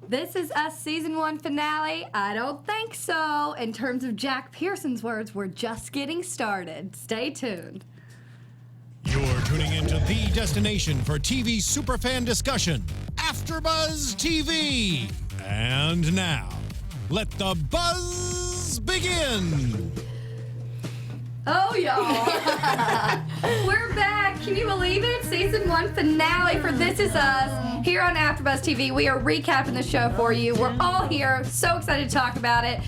This is Us Season 1 finale. I don't think so. In terms of Jack Pearson's words, we're just getting started. Stay tuned. You're tuning into the destination for TV superfan discussion, AfterBuzz TV. And now, let the buzz begin. Oh, y'all. We're back. Can you believe it? Season 1 finale for This Is Us here on AfterBuzz TV. We are recapping the show for you. We're all here. So excited to talk about it.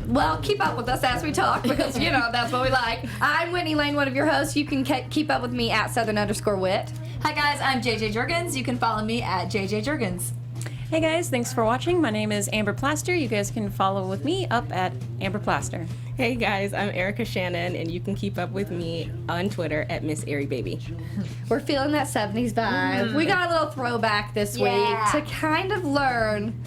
Well, keep up with us as we talk because, you know, that's what we like. I'm Whitney Lane, one of your hosts. You can keep up with me at Southern_Wit. Hi, guys. I'm JJ Jurgens. You can follow me at JJ Jurgens. Hey guys, thanks for watching. My name is Amber Plaster. You guys can follow with me up at Amber Plaster. Hey guys, I'm Shannon, and you can keep up with me on Twitter at Miss Airy Baby. We're feeling that 70s vibe. We got a little throwback this week to kind of learn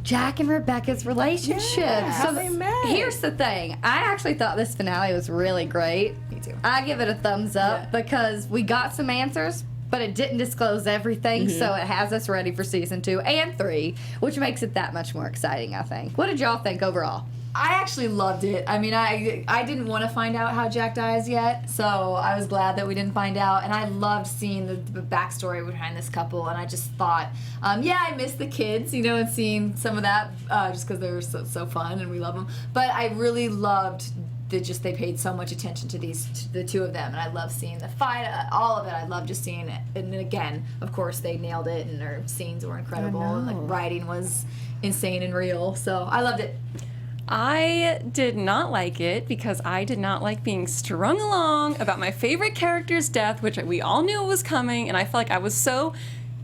Jack and Rebecca's relationship. How they met. Here's the thing. I actually thought this finale was really great. Me too. I give it a thumbs up because we got some answers, but it didn't disclose everything, so it has us ready for season 2 and 3, which makes it that much more exciting, I think. What did y'all think overall? I actually loved it. I mean, I didn't want to find out how Jack dies yet, so I was glad that we didn't find out. And I loved seeing the backstory behind this couple. And I just thought, I missed the kids, you know, and seeing some of that just because they were so fun and we love them. But I really loved they paid so much attention to the two of them, and I love seeing the fight, all of it. I love just seeing it, and again, of course, they nailed it, and their scenes were incredible, and the writing was insane and real. So I loved it. I did not like it because I did not like being strung along about my favorite character's death, which we all knew was coming, and I felt like I was so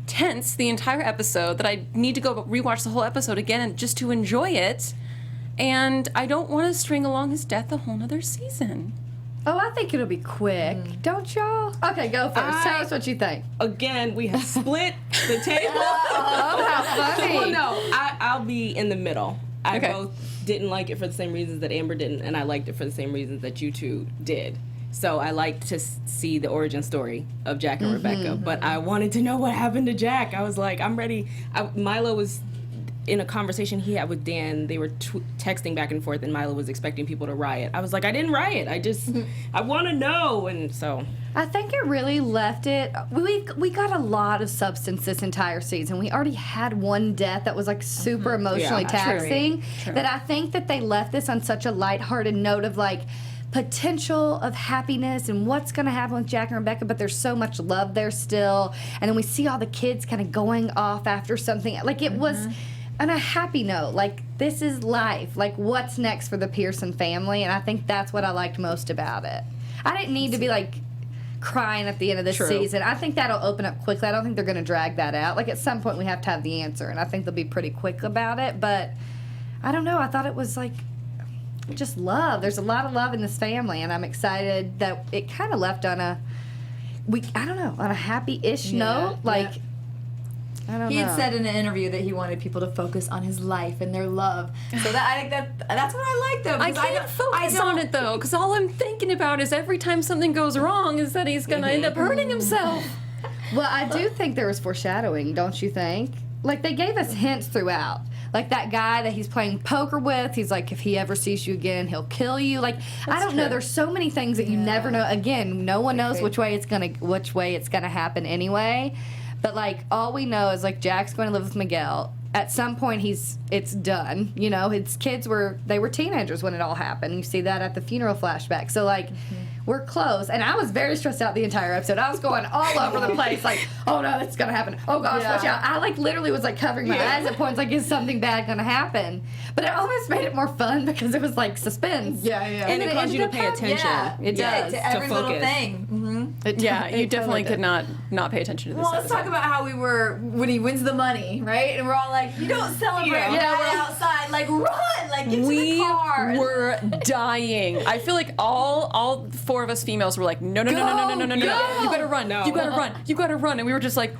tense the entire episode that I need to go rewatch the whole episode again and just to enjoy it. And I don't want to string along his death a whole nother season. Oh, I think it'll be quick. Don't y'all? Okay, go first. Tell us what you think. Again, we have split the table. Oh, how funny. Well, no, I'll be in the middle. I Okay. both didn't like it for the same reasons that Amber didn't, and I liked it for the same reasons that you two did. So I liked to see the origin story of Jack and Rebecca, but I wanted to know what happened to Jack. I was like, I'm ready. Milo was in a conversation he had with Dan. They were texting back and forth, and Milo was expecting people to riot. I was like, I didn't riot. I want to know, and so. I think it really left it. We got a lot of substance this entire season. We already had one death that was like super emotionally taxing. True. That I think that they left this on such a lighthearted note of like potential of happiness and what's going to happen with Jack and Rebecca, but there's so much love there still. And then we see all the kids kind of going off after something. Like it was on a happy note. Like this is life. Like what's next for the Pearson family? And I think that's what I liked most about it. I didn't need to be like crying at the end of this season. I think that'll open up quickly. I don't think they're going to drag that out. Like at some point we have to have the answer, and I think they'll be pretty quick about it. But I don't know. I thought it was like just love. There's a lot of love in this family, and I'm excited that it kind of left on a on a happy-ish note. Like I don't know. He had said in an interview that he wanted people to focus on his life and their love. So that I think that's what I like, though. I can't focus on it, though, because all I'm thinking about is every time something goes wrong is that he's going to end up hurting himself. Well, I do think there was foreshadowing, don't you think? Like, they gave us hints throughout. Like, that guy that he's playing poker with, he's like, if he ever sees you again, he'll kill you. Like, I don't know. There's so many things that you never know. Again, no one knows which way it's gonna happen anyway. But, like, all we know is, like, Jack's going to live with Miguel. At some point, it's done. You know, his kids were teenagers when it all happened. You see that at the funeral flashback. So, like, we're close. And I was very stressed out the entire episode. I was going all over the place, like, oh, no, that's going to happen. Oh, gosh, watch out. I, like, literally was, like, covering my eyes at points, like, is something bad going to happen? But it almost made it more fun because it was, like, suspense. Yeah. And it caused you to pay attention. Yeah, it does. To every little focus. thing. Yeah, you It definitely totally could not pay attention to this Well, let's episode. talk about how we were when he wins the money, right? And we're all like, you don't celebrate Yeah. that outside. Like, run! Like, get to We the car. were dying. I feel like all four of us females were like, no. You gotta run. No. You gotta run. You gotta run. And we were just like,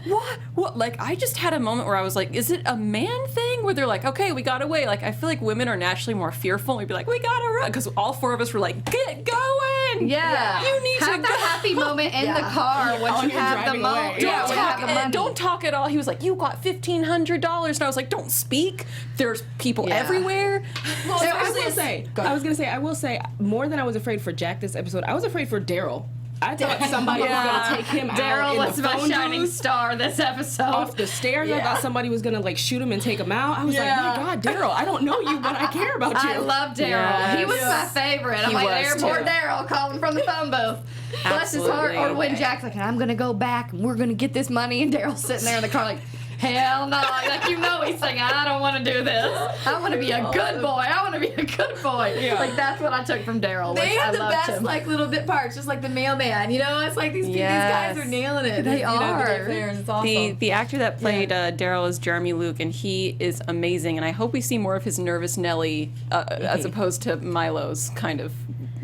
what? Like, I just had a moment where I was like, is it a man thing thing where they're like, okay, we got away. Like, I feel like women are naturally more fearful. We'd be like, we gotta run. Because all 4 of us were like, get going. Yeah. You need have to the go. happy moment in the car once you you're have the driving away. moment. Don't, Yeah, when you have talk, the money. don't talk at all. He was like, you got $1,500. And I was like, don't speak. There's people Yeah. everywhere. Well, I was gonna say, more than I was afraid for Jack this episode, I was afraid for Daryl. I thought somebody was gonna take him out Daryl in was the my phone shining booth, star this episode. off the stairs. I thought somebody was gonna like shoot him and take him out. I was like, my God, Daryl, I don't know you, but I care about you. I love Daryl. Yes. He was my favorite. I'm He like, was, airport too. Daryl calling from the phone booth. Bless his heart. Absolutely. Or when Jack's like, I'm going to go back and we're going to get this money. And Daryl's sitting there in the car like, hell no. Like, you know he's saying, I don't want to do this. I want to be a good boy. I want to be a good boy. Yeah. Like, that's what I took from Daryl. They which I have the loved best him. like little bit parts, just like the mailman. You know, it's like these Yes. guys are nailing it. They You know, the are. day players, it's awesome. The actor that played Daryl is Jeremy Luke, and he is amazing. And I hope we see more of his nervous Nelly as opposed to Milo's kind of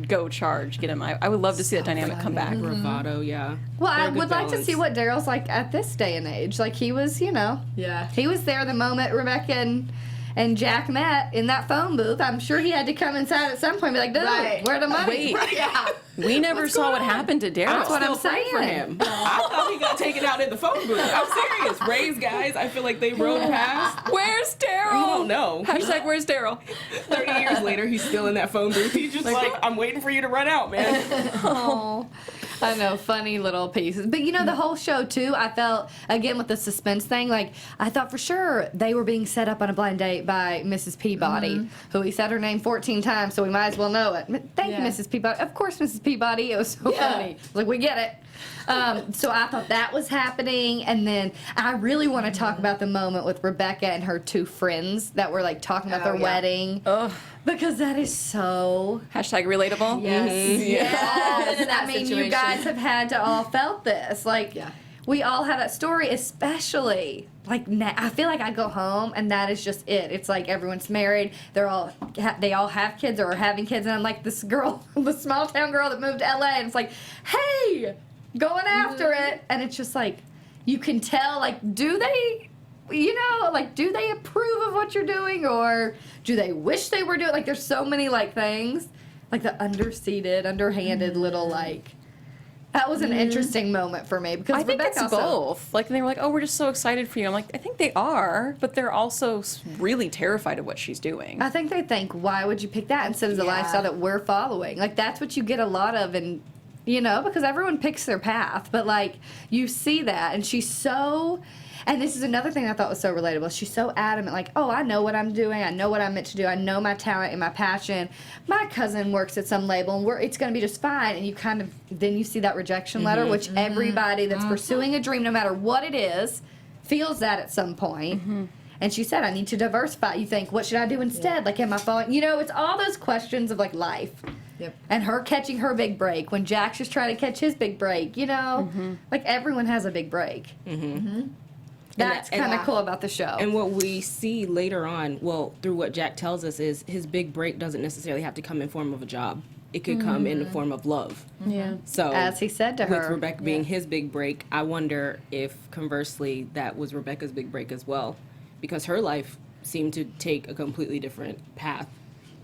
go charge. Get him. I would love to see that dynamic come back. Bravado, yeah. Well, I They're a good would like to balance. see what Daryl's like at this day and age. Like, he was, you know. Yeah. He was there the moment Rebecca and Jack met in that phone booth. I'm sure he had to come inside at some point and be like, dude, Right. where the money? Wait. Yeah. We never saw what happened to Daryl. That's what I'm Still praying for saying. him. I thought he got taken out in the phone booth. I'm serious. Ray's guys, I feel like they rode past. Where's Daryl? I don't know. Hashtag where's Daryl? 30 years later, he's still in that phone booth. He's just like, I'm waiting for you to run out, man. Oh, I know, funny little pieces. But you know, the whole show too, I felt, again with the suspense thing, like I thought for sure they were being set up on a blind date by Mrs. Peabody, who he said her name 14 times, so we might as well know it. Thank you, Yeah. Mrs. Peabody. Of course, Mrs. Peabody. It was so funny. Like, we get it. So I thought that was happening, and then I really want to talk about the moment with Rebecca and her 2 friends that were like talking about Oh, their yeah. wedding, Ugh. because that is so. Hashtag relatable. Yes. Yes. In that I mean, you situation. guys have had to all felt this. Like, Yeah. we all have that story, especially like I feel like I go home and that is just it. It's like everyone's married. They all have kids or are having kids, and I'm like this girl, the small town girl that moved to LA, and it's like, hey, going after it, and it's just like you can tell. Like, do they? You know, like, do they approve of what you're doing, or do they wish they were doing? Like, there's so many like things, like the underhanded little like. That was an interesting moment for me because I think Rebecca it's also, both. Like, they were like, oh, we're just so excited for you. I'm like, I think they are, but they're also really terrified of what she's doing. I think they think, why would you pick that instead of the Yeah. lifestyle that we're following? Like, that's what you get a lot of, and you know, because everyone picks their path, but like you see that, and she's so. And this is another thing I thought was so relatable. She's so adamant, like, oh, I know what I'm doing. I know what I'm meant to do. I know my talent and my passion. My cousin works at some label, and it's going to be just fine. And you kind of, then you see that rejection letter, which everybody that's pursuing a dream, no matter what it is, feels that at some point. And she said, I need to diversify. You think, what should I do instead? Like, am I following? You know, it's all those questions of, like, life. Yep. And her catching her big break when Jack's just trying to catch his big break, you know? Like, everyone has a big break. That's And kind of that- cool about the show. And what we see later on, well, through what Jack tells us, is his big break doesn't necessarily have to come in form of a job. It could come in the form of love. Yeah. So As he said to with her. Rebecca being his big break, I wonder if conversely that was Rebecca's big break as well, because her life seemed to take a completely different path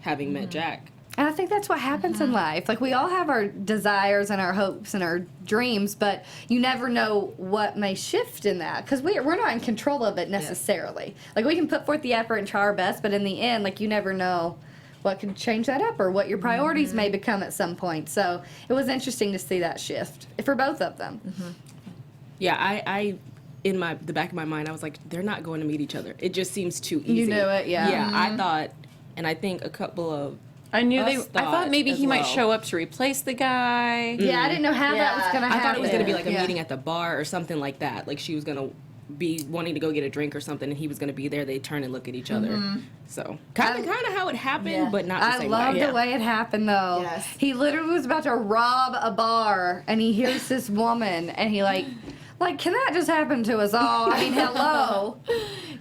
having met Jack. And I think that's what happens in life. Like, we all have our desires and our hopes and our dreams, but you never know what may shift in that because we're not in control of it necessarily. Like, we can put forth the effort and try our best, but in the end, like, you never know what can change that up or what your priorities may become at some point. So it was interesting to see that shift for both of them. Yeah, I in the back of my mind, I was like, they're not going to meet each other. It just seems too easy. You knew it, yeah. Yeah, I thought, and I think a couple of I knew us I thought thought maybe as he might well. show up to replace the guy. Yeah, I didn't know how that was Yeah. going to I happen. thought it was going to be like a Yeah. meeting at the bar or something like that. Like she was going to be wanting to go get a drink or something, and he was going to be there. They turn and look at each other. So kind of how it happened, Yeah. but not the I same love way. the way it happened, though. Yes. He literally was about to rob a bar, and he hears this woman, and he like, can that just happen to us all? I mean, hello.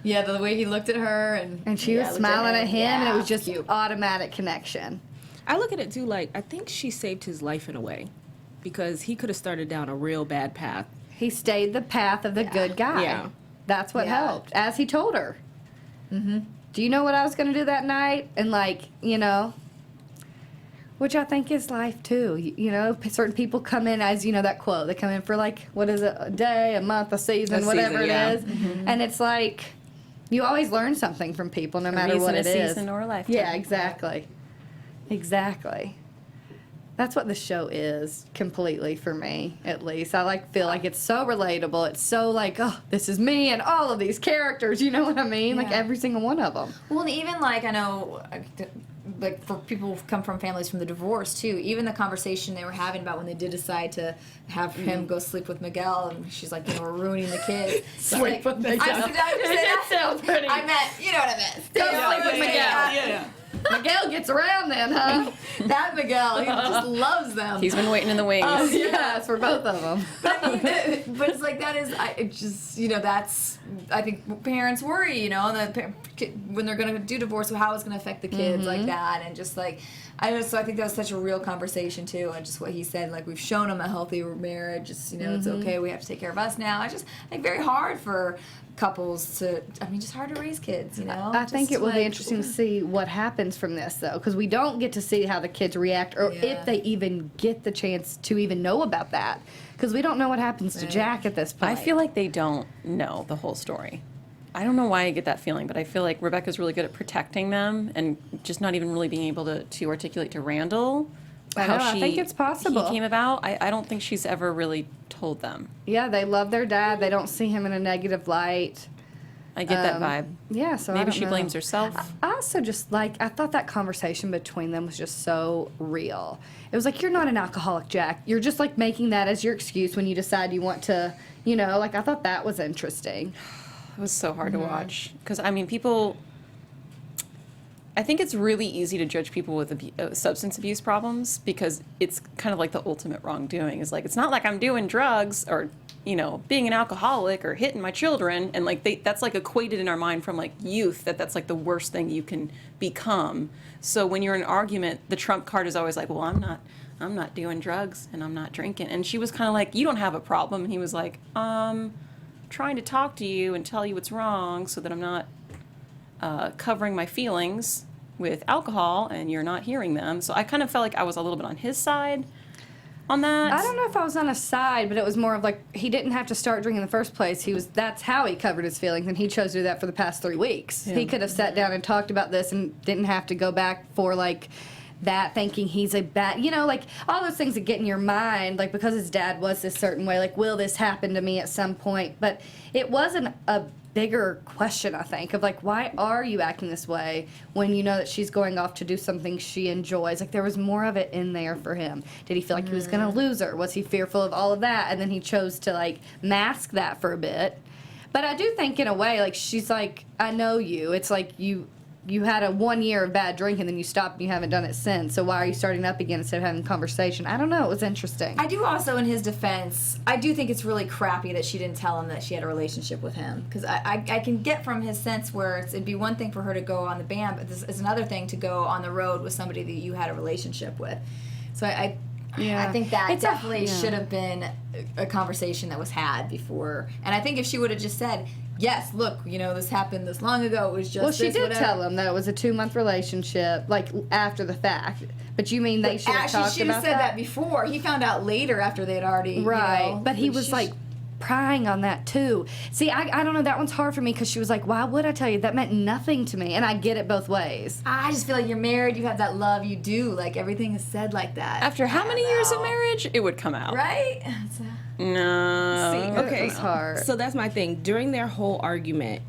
Yeah, the way he looked at her And she was looked smiling at him, and it Yeah. was just Cute. automatic connection. I look at it too like I think she saved his life in a way, because he could have started down a real bad path. He stayed the path of the good guy. Yeah. That's what Yeah. helped, as he told her. Do you know what I was going to do that night? And, like, you know, which I think is life, too. You know, certain people come in, as, you know, that quote, they come in for, like, what is it, a day, a month, a season, whatever it is. And it's like, you always learn something from people, no matter what it is. A season or a lifetime. Yeah, exactly. Exactly. That's what the show is, completely, for me, at least. I feel like it's so relatable. It's so like, oh, this is me and all of these characters. You know what I mean? Like, every single one of them. Well, and even, like, I know, like, for people who come from families from the divorce, too, even the conversation they were having about when they did decide to have him go sleep with Miguel, and she's like, you know, we're ruining the kids. Sleep with Miguel. That sounds pretty. I meant, you know what I meant. Go sleep with Miguel. Yeah. Miguel gets around then, huh? That Miguel, he just loves them. He's been waiting in the wings. Yes, for both of them. But it's like, that is, it just, you know, that's, I think parents worry, you know, when they're going to do divorce, how it's going to affect the kids like that. And just like, so I think that was such a real conversation too. And just what he said, like, we've shown them a healthy marriage. It's, you know, it's okay. We have to take care of us now. It's just, like, very hard for couples to, I mean, just hard to raise kids, you know? I think it will be like, interesting to see what happens from this, though, because we don't get to see how the kids react, or if they even get the chance to even know about that, because we don't know what happens to Jack at this point. I feel like they don't know the whole story. I don't know why I get that feeling, but I feel like Rebecca's really good at protecting them and just not even really being able to articulate to Randall I think it's possible. he came about. I don't think she's ever really told them. Yeah, they love their dad. They don't see him in a negative light. I get that vibe. Yeah, so I Maybe don't she know. blames herself. I also just I thought that conversation between them was just so real. It was like, you're not an alcoholic, Jack. You're just like making that as your excuse when you decide you want to, you know, like, I thought that was interesting. It was so hard to watch because, I mean, people. I think it's really easy to judge people with substance abuse problems because it's kind of like the ultimate wrongdoing. It's like, it's not like I'm doing drugs or, you know, being an alcoholic or hitting my children. And like that's like equated in our mind from like youth that's like the worst thing you can become. So when you're in an argument, the trump card is always like, well, I'm not doing drugs and I'm not drinking. And she was kind of like, you don't have a problem. And he was like, trying to talk to you and tell you what's wrong so that I'm not covering my feelings with alcohol and you're not hearing them. So I kind of felt like I was a little bit on his side on that. I don't know if I was on his side, but it was more of like, he didn't have to start drinking in the first place. That's how he covered his feelings, and he chose to do that for the past 3 weeks. Yeah. He could have sat down and talked about this and didn't have to go back for like that, thinking he's a bad, you know, like all those things that get in your mind, like because his dad was this certain way, like, will this happen to me at some point? But it wasn't a bigger question, I think, of like, why are you acting this way when you know that she's going off to do something she enjoys? Like, there was more of it in there for him. Did he feel like he was going to lose her? Was he fearful of all of that? And then he chose to like mask that for a bit. But I do think in a way, like, she's like, I know you. It's like you had a 1 year of bad drinking, then you stopped and you haven't done it since. So why are you starting up again instead of having a conversation? I don't know. It was interesting. I do also, in his defense, I do think it's really crappy that she didn't tell him that she had a relationship with him. Because I can get from his sense where it'd be one thing for her to go on the band, but this is another thing to go on the road with somebody that you had a relationship with. So I think that definitely should have been a conversation that was had before. And I think if she would have just said, yes, look, you know, this happened this long ago. It was just well, she this, did whatever. tell him that it was a 2-month relationship, like after the fact. But you mean they should have talked She should have about said that before. He found out later after they had already, right? You know, but he was like prying on that too. See, I don't know. That one's hard for me because she was like, why would I tell you? That meant nothing to me, and I get it both ways. I just feel like you're married. You have that love. You do. Like, everything is said like that. After how many years of marriage, it would come out. Right? No. See, okay, was hard. so that's my thing. During their whole argument,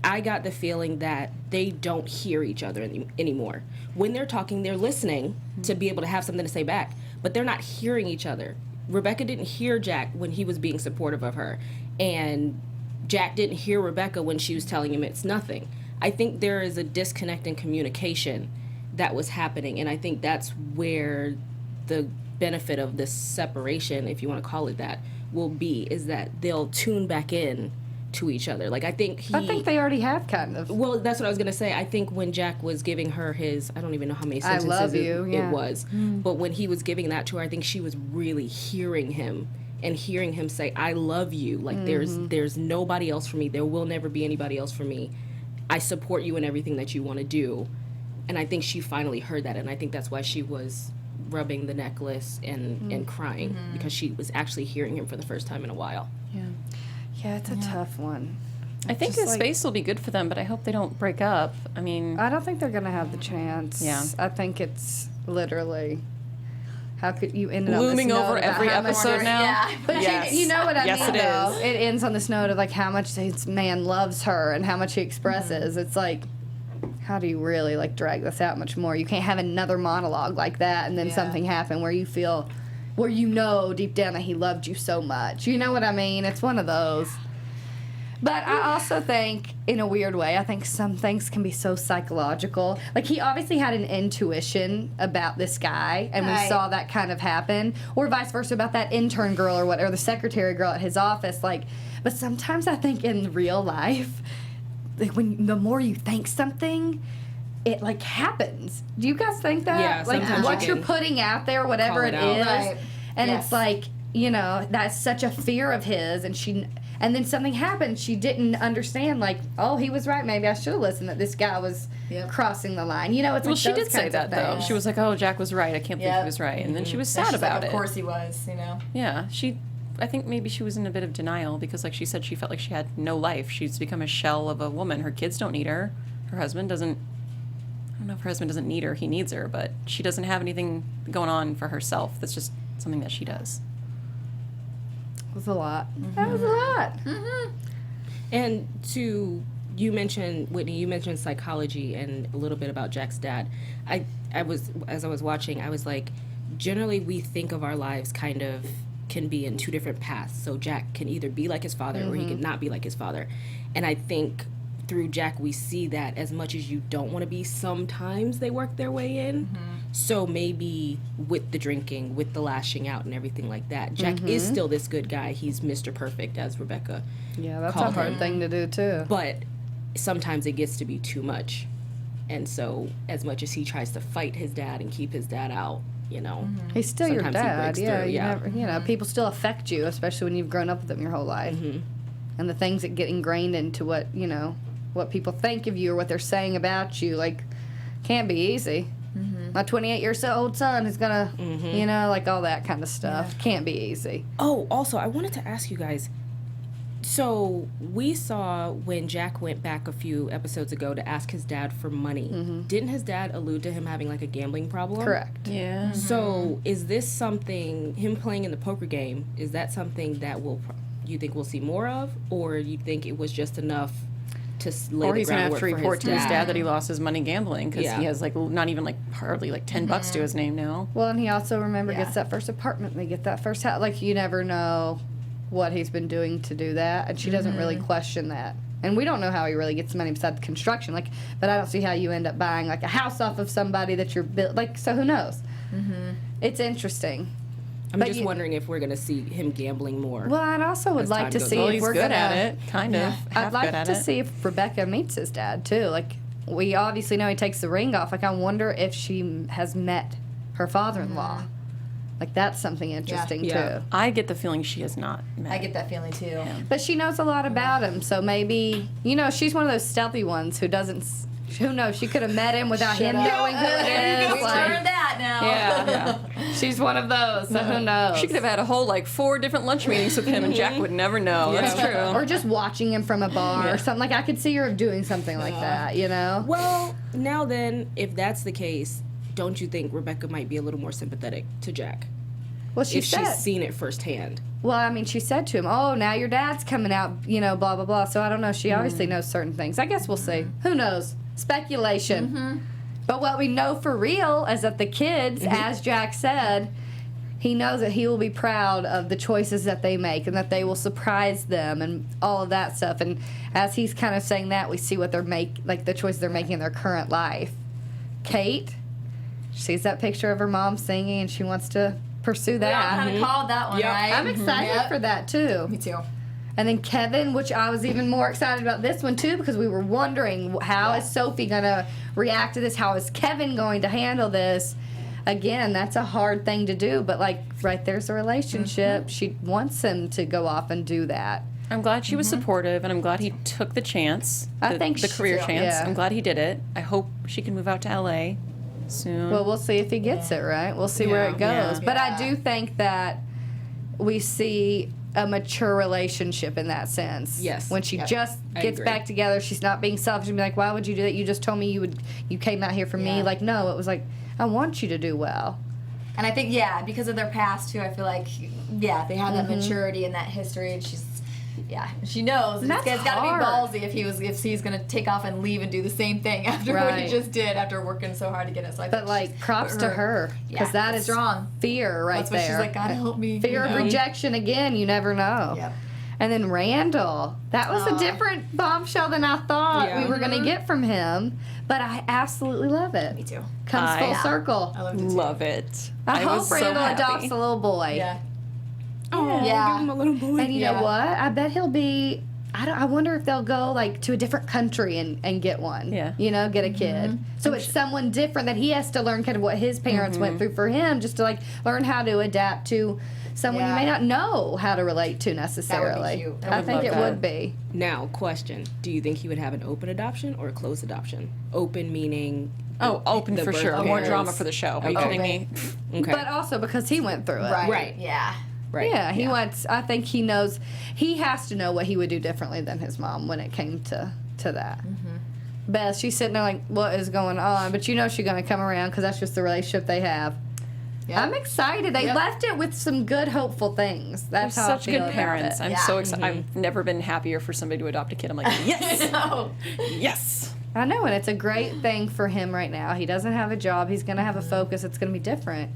I got the feeling that they don't hear each other anymore. When they're talking, they're listening to be able to have something to say back, but they're not hearing each other. Rebecca didn't hear Jack when he was being supportive of her, and Jack didn't hear Rebecca when she was telling him it's nothing. I think there is a disconnect in communication that was happening, and I think that's where the benefit of this separation, if you want to call it that, will be, is that they'll tune back in to each other. Like, I think they already have kind of. Well, that's what I was going to say. I think when Jack was giving her his, I don't even know how many I sentences love you, it was, but when he was giving that to her, I think she was really hearing him and hearing him say, I love you. Like, there's nobody else for me. There will never be anybody else for me. I support you in everything that you want to do. And I think she finally heard that, and I think that's why she was rubbing the necklace and crying, because she was actually hearing him for the first time in a while. Yeah, it's a tough one. I think Just the space will be good for them, but I hope they don't break up. I mean, I don't think they're going to have the chance. Yeah. I think it's literally, how could you end it on looming this note over about every how much episode they're- now. Yeah. But Yes. you know what I Yes, mean, it though? is. It ends on this note of, like, how much this man loves her and how much he expresses. It's like, how do you really, like, drag this out much more? You can't have another monologue like that and then Yeah. something happen where you feel, where you know deep down that he loved you so much. You know what I mean? It's one of those. But I also think, in a weird way, I think some things can be so psychological. Like, he obviously had an intuition about this guy, and we Right. saw that kind of happen. Or vice versa about that intern girl or whatever, the secretary girl at his office. Like, but sometimes I think in real life, like, when the more you think something, it, like, happens. Do you guys think that? Yeah, Like, sometimes what you you're can putting out there, whatever call it it out. is. Right. And Yes. it's like, you know, that's such a fear of his, and then something happened. She didn't understand, like, oh, he was right. Maybe I should have listened that this guy was Yep. crossing the line. You know, it's well, like she those did say kinds of that, though. things. She was like, oh, Jack was right. I can't believe Yep. he was right. And then she was And sad she's like, about it. Of course he was, you know. Yeah, I think maybe she was in a bit of denial because, like she said, she felt like she had no life. She's become a shell of a woman. Her kids don't need her. Her husband doesn't. I don't know if her husband doesn't need her. He needs her, but she doesn't have anything going on for herself. That's just something that she does. It was a lot. That was a lot. And you mentioned, Whitney, you mentioned psychology and a little bit about Jack's dad. As I was watching, I was like, generally we think of our lives kind of can be in two different paths. So Jack can either be like his father or he can not be like his father. And I think through Jack we see that as much as you don't want to be, sometimes they work their way in. So maybe with the drinking, with the lashing out and everything like that, Jack is still this good guy. He's Mr. Perfect, as Rebecca Yeah, that's a called hard him. thing to do, too. But sometimes it gets to be too much. And so as much as he tries to fight his dad and keep his dad out, you know, He's still your sometimes he dad. breaks Yeah, through, you yeah. never, you know, people still affect you, especially when you've grown up with them your whole life. And the things that get ingrained into what, you know, what people think of you or what they're saying about you, like, can't be easy. My 28-year-old son is gonna, you know, like all that kind of stuff. Can't be easy. Oh, also, I wanted to ask you guys. So we saw when Jack went back a few episodes ago to ask his dad for money. Didn't his dad allude to him having like a gambling problem? Correct. Yeah. So is this something, him playing in the poker game, is that something that you think we'll see more of? Or you think it was just enough to lay Or the he's gonna have groundwork to for report to his dad? dad that he lost his money gambling because Yeah. he has like not even like hardly like $10 to his name now. Well, and he also, remember, Yeah. gets that first apartment. They get that first house. Like, you never know what he's been doing to do that. And she doesn't really question that. And we don't know how he really gets money besides construction. Like, but I don't see how you end up buying, like, a house off of somebody that you're built. Like, so who knows? It's interesting. I'm But just you- wondering if we're going to see him gambling more. Well, I'd also would As like time to goes see on. Well, if he's we're good gonna. at it, kind of. I'd Half like good at to it. see if Rebecca meets his dad too. Like, we obviously know he takes the ring off. Like, I wonder if she has met her father-in-law. Like, that's something interesting Yeah. too. I get the feeling she has not met. I get that feeling too. But she knows a lot about him, so maybe, you know, she's one of those stealthy ones who doesn't. Who knows? She could have met him without him knowing who it is. We Like, learned that now. Yeah. she's one of those. So who knows? She could have had a whole like 4 different lunch meetings with him and Jack would never know. That's true. Or just watching him from a bar or something. Like, I could see her doing something like that. You know. Well, now then, if that's the case, don't you think Rebecca might be a little more sympathetic to Jack? Well, she If said. she's seen it firsthand. Well, I mean, she said to him, "Oh, now your dad's coming out, you know, blah blah blah." So I don't know. She obviously knows certain things. I guess we'll see. Who knows? Speculation. But what we know for real is that the kids, as Jack said, he knows that he will be proud of the choices that they make and that they will surprise them and all of that stuff. And as he's kind of saying that, we see what they're like the choices they're making in their current life. Kate sees that picture of her mom singing and she wants to pursue We all that. kind of called that one, Yep. right? I'm excited Yep. for that too. Me too. And then Kevin, which I was even more excited about this one too, because we were wondering how is Sophie gonna react to this? How is Kevin going to handle this? Again, that's a hard thing to do, but like right there's a relationship. She wants him to go off and do that. I'm glad she was supportive, and I'm glad he took the chance. I the, think the she- career chance. yeah. I'm glad he did it. I hope she can move out to LA soon. Well, we'll see if he gets it, right? We'll see where it goes. Yeah. But I do think that we see a mature relationship in that sense. Yes. When she just I gets agree. back together, she's not being selfish and be like, why would you do that? You just told me you came out here for me. Yeah. Like, no, it was like, I want you to do well. And I think, because of their past, too, I feel like, they have that maturity and that history, and she knows. And That's it's got to be hard. ballsy if he's going to take off and leave and do the same thing after what he Right. just did after working so hard to get it. So I But, think like, props to her. Because Yeah, that is strong. fear right That's what there. she's like, God help me. Fear of rejection again, you never know. Yep. And then Randall. That was a different bombshell than I thought Yeah. we were going to get from him. But I absolutely love it. Me too. Comes full I- circle. I loved it too. Love it. I hope was so Randall happy. adopts a little boy. Yeah. Oh, Yeah. give him a little boy. And you Yeah. know what? I bet he'll be. I wonder if they'll go like to a different country and get one. Yeah. You know, get a kid. So it's someone different that he has to learn kind of what his parents went through for him, just to like learn how to adapt to someone you may Yeah. not know how to relate to necessarily. cute. I I would think love it that. would be. Now, question: do you think he would have an open adoption or a closed adoption? Open meaning Open the for birth sure. More parents. drama for the show. Are you Okay. kidding me? Okay, But also because he went through it. Right. Yeah. right. Yeah, he wants. I think he knows. He has to know what he would do differently than his mom when it came to that. Beth, she's sitting there like, what is going on? But you know she's going to come around because that's just the relationship they have. Yep. I'm excited. They Yep. left it with some good, hopeful things. They're That's how such I feel good about parents. it. I'm Yeah. so excited. I've never been happier for somebody to adopt a kid. I'm like, yes, No. yes. I know, and it's a great thing for him right now. He doesn't have a job. He's going to have a focus. It's going to be different.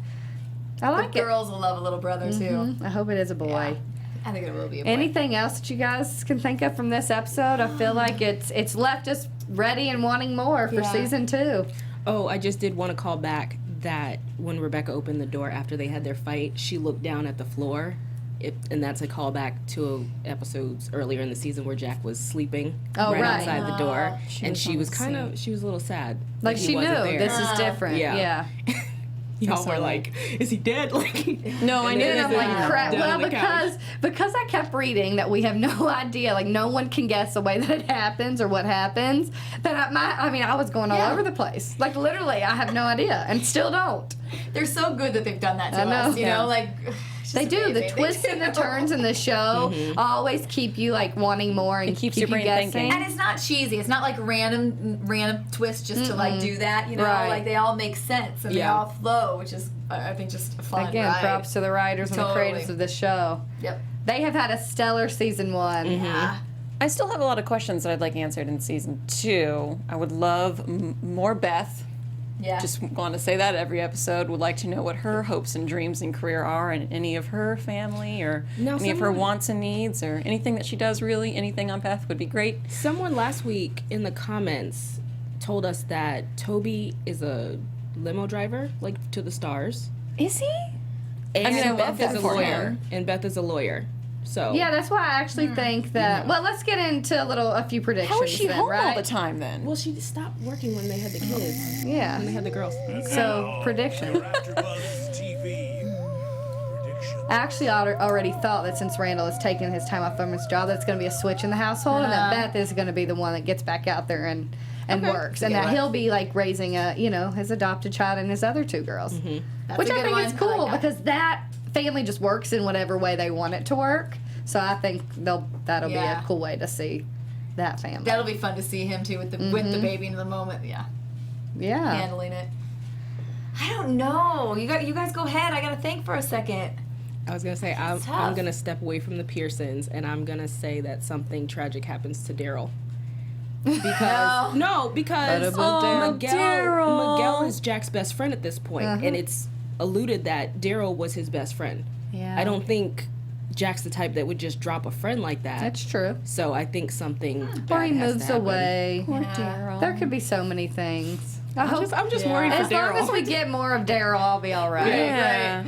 I like The girls will love a little brother, too. it. I hope it is a boy. Yeah. I think it will be a boy. Anything else that you guys can think of from this episode? I feel like it's left us ready and wanting more for Yeah. season 2. Oh, I just did want to call back that when Rebecca opened the door after they had their fight, she looked down at the floor. And that's a callback to episodes earlier in the season where Jack was sleeping right. outside the door, and was she on was the kind of she was a little sad. that Like he she knew wasn't there. this is different. Yeah. Yeah. Y'all were like, "Is he dead?" Like, No, I and knew then And I'm he's like, down crap. on Well, the couch. because I kept reading that we have no idea, like no one can guess the way that it happens or what happens. That I was going all Yeah. over the place. Like literally, I have no idea and still don't. They're so good that they've done that to I know. us, you Yeah. know? Like, it's They just do. The amazing. twists and the turns in the show always keep you like wanting more and keeps keep your you brain guessing. thinking. And it's not cheesy. It's not like random twists just to like do that, you know? Right. Like they all make sense and they Yeah. all flow, which is I think just a fun. Again, ride. props to the writers and the Totally. creators of this show. Yep. They have had a stellar season 1. Yeah. I still have a lot of questions that I'd like answered in season 2. I would love more Beth. Yeah. Just want to say that every episode. Would like to know what her hopes and dreams and career are, and any of her family or Now any of her someone- wants and needs, or anything that she does. Really, anything on Beth would be great. Someone last week in the comments told us that Toby is a limo driver, like to the stars, Is he? and I love Beth that is a for lawyer, him. and Beth is a lawyer. So Yeah, that's why I actually think that. Well, let's get into a few predictions. How is she then, home right? all the time then? well, she stopped working when they had the kids, when they Yeah. had the girls. So prediction. AfterBuzz TV prediction. I actually already thought that since Randall has taken his time off from his job, that's going to be a switch in the household, and that Beth is going to be the one that gets back out there and works, and that he'll be like raising his adopted child and his other 2 girls, That's which a I good think one. is I cool like that. because that family just works in whatever way they want it to work. So I think that'll be Yeah. a cool way to see that family. That'll be fun to see him too with the baby in the moment. Yeah. Yeah. Handling it. I don't know. You guys go ahead. I gotta think for a second. I was gonna say I'm tough. gonna step away from the Pearsons, and I'm gonna say that something tragic happens to Daryl. Because because Daryl. Miguel is Jack's best friend at this point, and it's alluded that Daryl was his best friend. Yeah. I don't think Jack's the type that would just drop a friend like that. That's true. So I think something Or bad he has moves to happen. away. Poor Daryl. There could be so many things. I hope I'm just worried for as long Daryl. as we get more of Daryl, I'll be all right. Yeah.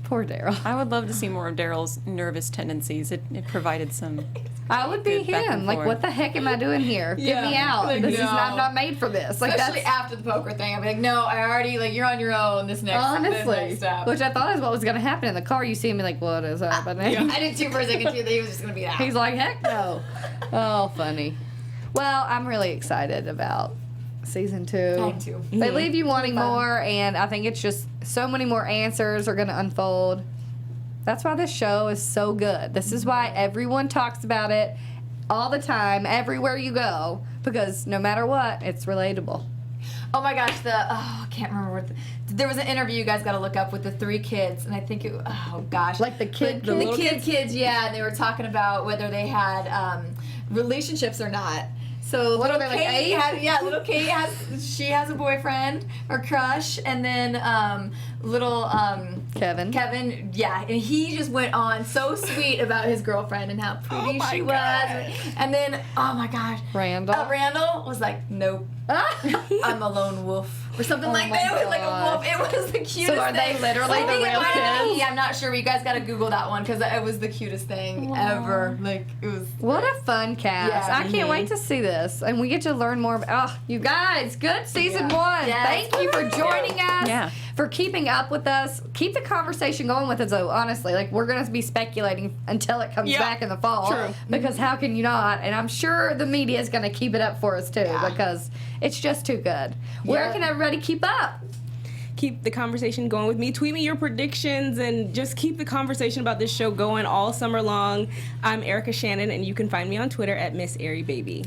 Poor Daryl. I would love to see more of Daryl's nervous tendencies. It provided some I would be Good back him. and Like, forth. what the heck am I doing here? Get Yeah. me out. Like, This is no. I'm not made for this. Like, Especially that's after the poker thing, I'd be like, no, I already like you're on your own. This next honestly, step. which I thought is what was going to happen in the car. You see me like, what is happening? I did too for a second too that he was just gonna be out. He's like, heck no. Oh, funny. Well, I'm really excited about season 2. I too. They leave you wanting Fun. more, and I think it's just so many more answers are going to unfold. That's why this show is so good. This is why everyone talks about it all the time, everywhere you go, because no matter what, it's relatable. Oh my gosh, I can't remember what there was an interview you guys got to look up with the 3 kids, and I think it. Oh gosh, Like the kid, the little kids, yeah, and they were talking about whether they had relationships or not. So What are little they, like, Kate 8? little Kate has a boyfriend or crush, and then little Kevin. Kevin, yeah, and he just went on so sweet about his girlfriend and how pretty she was, and then oh my gosh, Randall. Randall was like, nope. I'm a lone wolf or something Oh like my that. It was like a gosh. wolf. It was the cutest So are they thing. literally I the think it real might have been kids? me. I'm not sure, but you guys got to Google that one because it was the cutest thing ever. Like, it was. What a fun cast. Yeah. I can't wait to see this. And we get to learn more about, you guys, good season Yeah. 1. Yes. Thank you for joining us, Yeah. for keeping up with us. Keep the conversation going with us, though, honestly. Like, we're going to be speculating until it comes Yeah. back in the fall. True. Because how can you not? And I'm sure the media is going to keep it up for us, too, because it's just too good. Where Yeah. can everybody keep up? Keep the conversation going with me. Tweet me your predictions and just keep the conversation about this show going all summer long. I'm Erica Shannon, and you can find me on Twitter at Miss Airy Baby.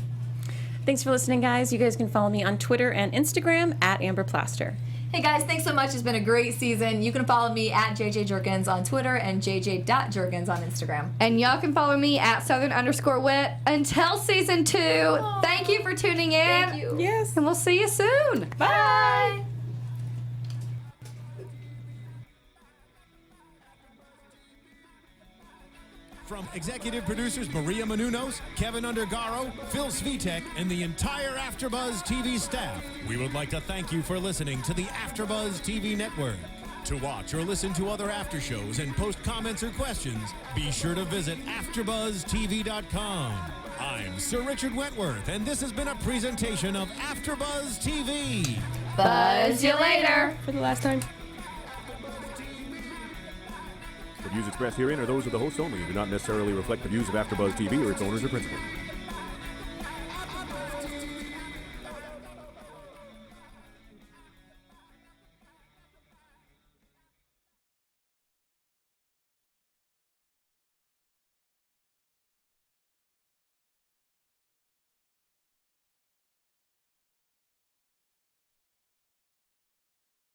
Thanks for listening, guys. You guys can follow me on Twitter and Instagram at Amber Plaster. Hey guys, thanks so much. It's been a great season. You can follow me at JJ Jurgens on Twitter and JJ.Jurgens on Instagram. And y'all can follow me at Southern_Wit until season 2. Thank you for tuning in. Thank you. Yes. And we'll see you soon. Bye. From executive producers Maria Menounos, Kevin Undergaro, Phil Svitek, and the entire AfterBuzz TV staff, we would like to thank you for listening to the AfterBuzz TV network. To watch or listen to other after shows and post comments or questions, be sure to visit AfterBuzzTV.com. I'm Sir Richard Wentworth, and this has been a presentation of AfterBuzz TV. Buzz you later. For the last time. The views expressed herein are those of the hosts only and do not necessarily reflect the views of AfterBuzz TV or its owners or principals.